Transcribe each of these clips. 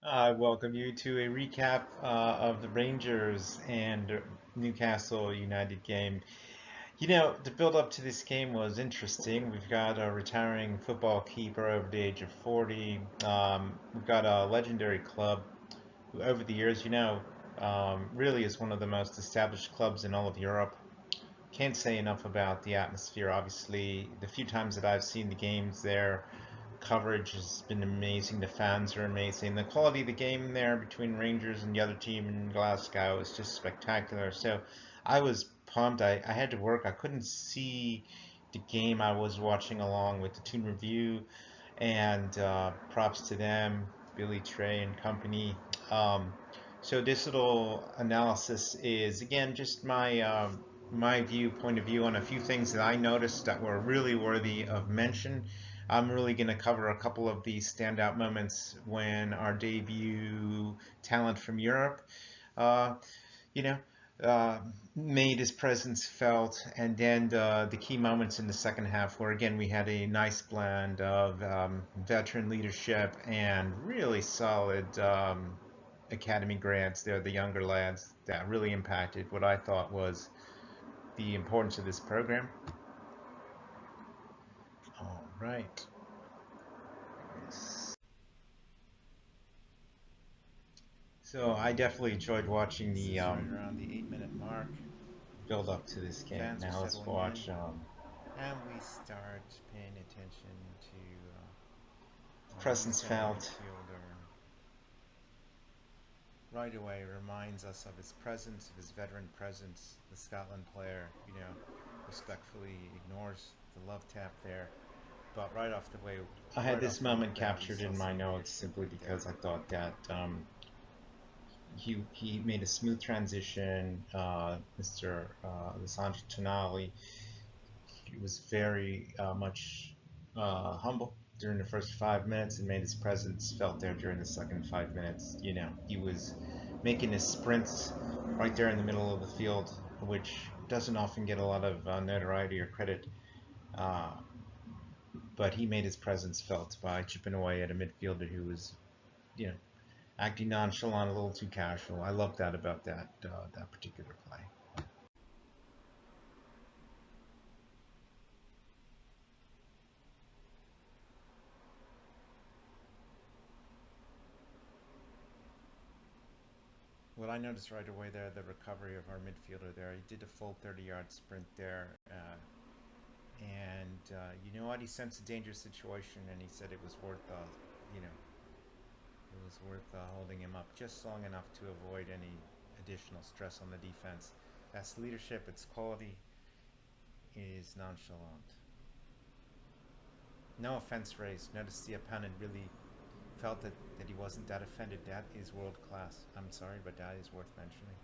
I welcome you to a recap of the Rangers and Newcastle United game. The build up to this game was interesting. We've got a retiring football keeper over the age of 40. We've got a legendary club who, over the years, really is one of the most established clubs in all of Europe. Can't say enough about the atmosphere, obviously. The few times that I've seen the games there, coverage has been amazing. The fans are amazing. The quality of the game there between Rangers and the other team in Glasgow is just spectacular. So I was pumped. I had to work. I couldn't see the game. I was watching along with the Toon Review, and props to them, Billy Trey and company. Um, so this little analysis is again just my point of view on a few things that I noticed that were really worthy of mention. I'm really going to cover a couple of these standout moments when our debut talent from Europe, uh, you know, uh, made his presence felt, and then the key moments in the second half, where again we had a nice blend of veteran leadership and really solid academy grads there, the younger lads that really impacted what I thought was the importance of this program. All right. So I definitely enjoyed watching This the is right around the 8 minute mark. build up to this game. Fans are Now let's settling in, watch and we start paying attention to the the presence center felt. midfielder. Right away, reminds us of his presence, of his veteran presence. The Scotland player, respectfully ignores the love tap there, but I had right this off the moment bat, we captured saw in my some notes leadership simply right there. because I thought that he made a smooth transition. Mr. Lisandro Tonali, he was very much humble during the first 5 minutes and made his presence felt there during the second 5 minutes. He was making his sprints right there in the middle of the field, which doesn't often get a lot of notoriety or credit. Uh, but he made his presence felt by chipping away at a midfielder who was, you know, acting nonchalant, a little too casual. I love that about that particular play. What I noticed right away there, the recovery of our midfielder there. He did a full 30-yard sprint there, and you know what? He sensed a dangerous situation, and he said it was worth, you know, holding him up just long enough to avoid any additional stress on the defense. That's leadership. Its quality is nonchalant. No offense raised. Notice the opponent really felt that he wasn't that offended. That is world class. I'm sorry, but that is worth mentioning.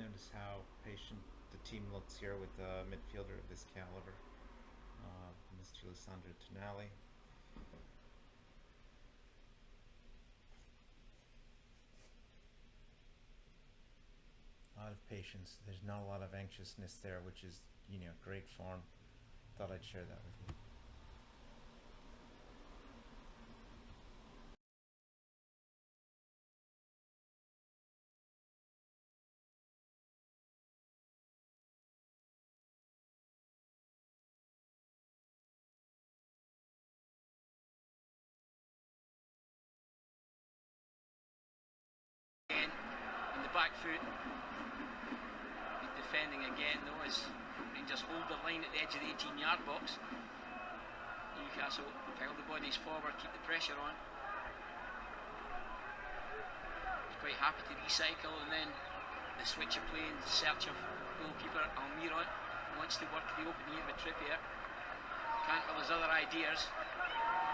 notice how patient the team looks here with a midfielder of this caliber, Mr. Lisandro Tonali. A lot of patience. There's not a lot of anxiousness there, which is, great form. Thought I'd share that with you. On the back foot, he's defending again though as Rangers hold the line at the edge of the 18-yard box. Newcastle pile the bodies forward, keep the pressure on. He's quite happy to recycle, and then the switch of play in search of goalkeeper Almiron. Wants to work the open here with Trippier. Can't with his other ideas,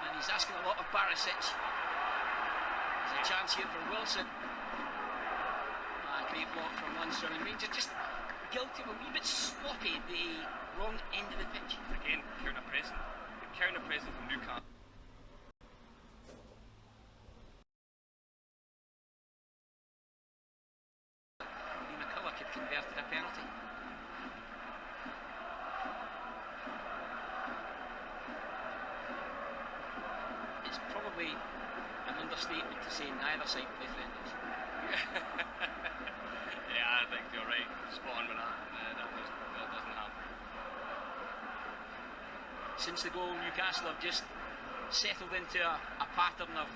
and he's asking a lot of Barisic. There's a chance here for Wilson. Great block from Munster, and Rangers just guilty of a wee bit sloppy at the wrong end of the pitch. Again, counter-pressing. The counter-pressing from Newcastle. Lee McCulloch had converted a penalty. It's probably an understatement to say neither side play friendlies. Yeah, I think you're right. Spot on with that. That doesn't happen. Since the goal, Newcastle have just settled into a pattern of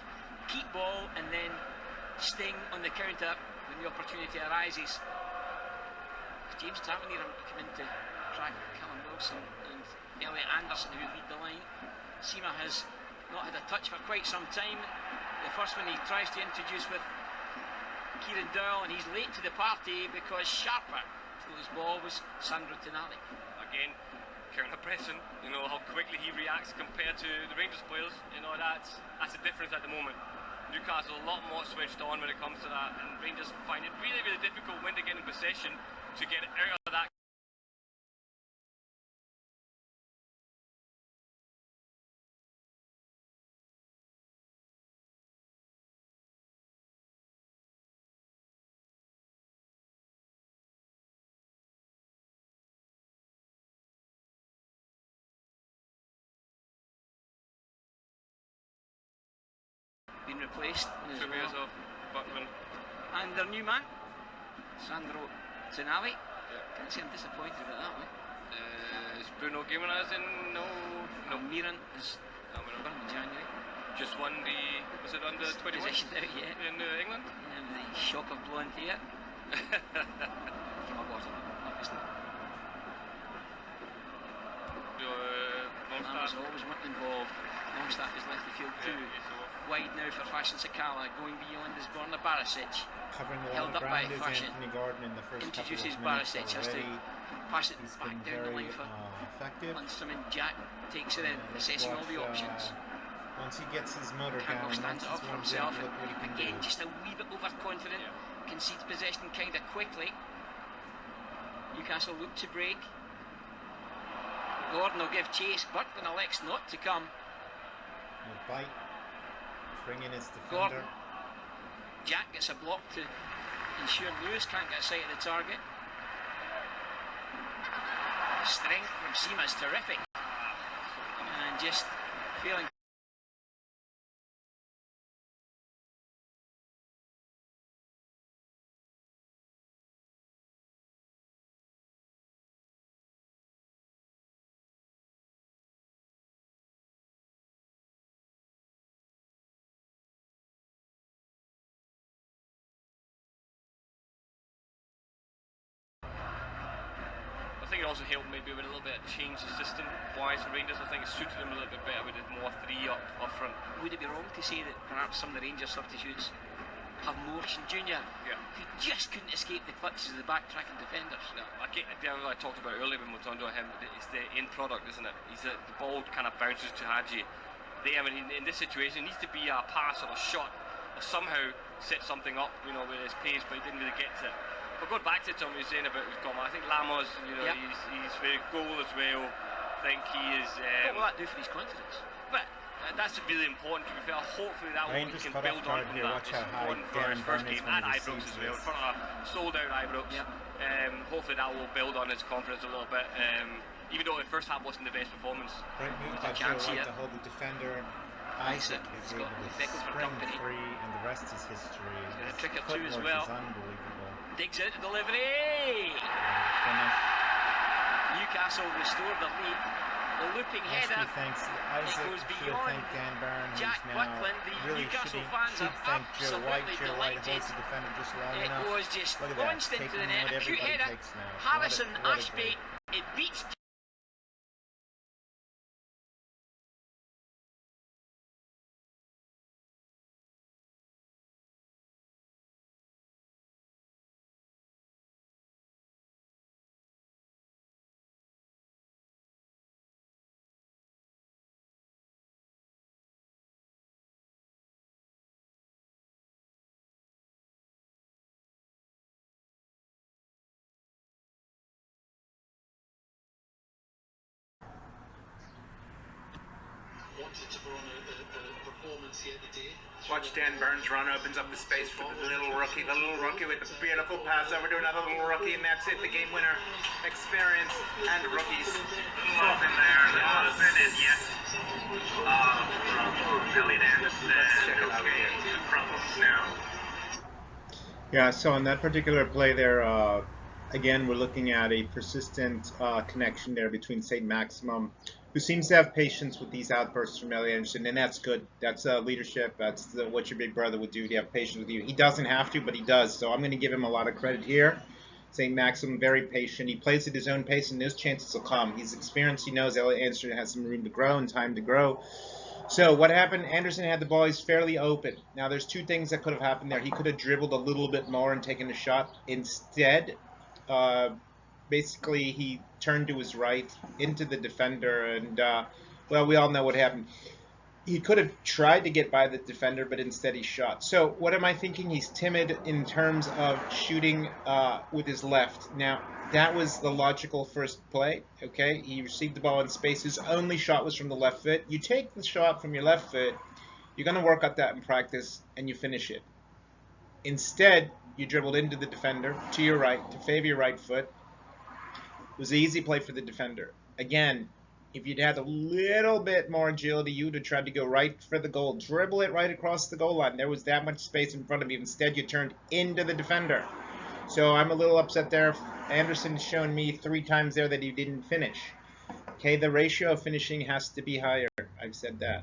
keep ball and then sting on the counter when the opportunity arises. James Tavernier come in to track Callum Wilson and Elliot Anderson, who lead the line. Sima has not had a touch for quite some time. The first one he tries to introduce with Kieran Dowell, and he's late to the party because sharper to his ball was Sandro Tonali. Again, counter-pressing. How quickly he reacts compared to the Rangers players. That's a difference at the moment. Newcastle a lot more switched on when it comes to that, and Rangers find it really, really difficult when they get in possession to get out of that. Been replaced as Took years well. off Buckman. And their new man, Sandro Tonali. Yeah. Can't say I'm disappointed about that one. Is Bruno Gimenez in? No. Milan is Almiron. in January. Just won was it under 21 Position out yet. in England? And the shock of blonde hair. From a bottle, obviously. Lamb's always involved. Longstaff has left the field too. Wide now for Fashion Sakala, going beyond his Borna Barisic. Covering a lot Held of up by ground is Fashion. Anthony Gordon in the first Introduces couple of minutes Barisic, has to already. pass it He's back been down the very line for effective. Lundstrom, and Jack takes it in, And assessing all the watch, options. Once he gets his motor Campbell down, stands once up he's for warmed himself, up, look what he can again do. just a wee bit overconfident, concedes possession kind of quickly. Newcastle look to break. Gordon will give chase, Burton elects not to come. No bite. Bring in his Gordon. defender. Jack gets a block to ensure Lewis can't get a sight of the target. Strength from Sima is terrific, and just failing. I think it also helped maybe with a little bit of change the system wise for Rangers. I think it suited them a little bit better with it more three up front. Would it be wrong to say that perhaps some of the Rangers substitutes have more Junior, Yeah. who just couldn't escape the clutches of the backtracking defenders? I talked about earlier when we talked about him, it's the end product, isn't it? The ball kind of bounces to Hadji. In this situation, it needs to be a pass or a shot somehow set something up, you know, with his pace, but he didn't really get to it. But going back to Tom was saying about his comment, I think Lamos, you know, he's very goal as well. I think he is. What will that do for his confidence? But that's really important to be fair. Hopefully that one he can build on from that. It's important for his first game at Ibrox as well, in front of a sold out Ibrox. Hopefully that will build on his confidence a little bit. Even though the first half wasn't the best performance. Great move by Joe White to hold the defender. Isaac is able to spring free, and the rest is history. A trick or two as well. Is unbelievable. Digs out the delivery. Finish. Newcastle restored the lead. The looping header. Thanks Isaac. It goes beyond thank Dan Byrne, Jack who's now Wickland. The really Newcastle should fans are thank Joe White. absolutely Joe White delighted. holds the defender just long It enough. was just Look at that, launched into taking the what net. A cute everybody header. takes now. Harrison What a Ashby. break. It beats. Watch Dan Burns run, opens up the space for the little rookie with a beautiful pass over to another little rookie, and that's it, the game winner. Experience and rookies. Off in there, the Austin, and yes, Billy there. Let's check it out again. Problems now. Yeah, so on that particular play there, again, we're looking at a persistent connection there between St. Maximum, who seems to have patience with these outbursts from Elliot Anderson, and that's good. That's leadership. That's what your big brother would do, to have patience with you. He doesn't have to, but he does, so I'm going to give him a lot of credit here. St. Maximum, very patient. He plays at his own pace, and those chances will come. He's experienced. He knows Elliot Anderson has some room to grow and time to grow. So what happened? Anderson had the ball. He's fairly open. Now, there's two things that could have happened there. He could have dribbled a little bit more and taken a shot. Instead, basically, he turned to his right into the defender, and, well, we all know what happened. He could have tried to get by the defender, but instead he shot. So what am I thinking? He's timid in terms of shooting with his left. Now, that was the logical first play, okay? He received the ball in space. His only shot was from the left foot. You take the shot from your left foot, you're going to work out that in practice, and you finish it. Instead, you dribbled into the defender to your right to favor your right foot. It was an easy play for the defender. Again, if you'd had a little bit more agility, you would have tried to go right for the goal. Dribble it right across the goal line. There was that much space in front of you. Instead, you turned into the defender. So I'm a little upset there. Anderson's shown me 3 times there that he didn't finish. Okay, the ratio of finishing has to be higher. I've said that.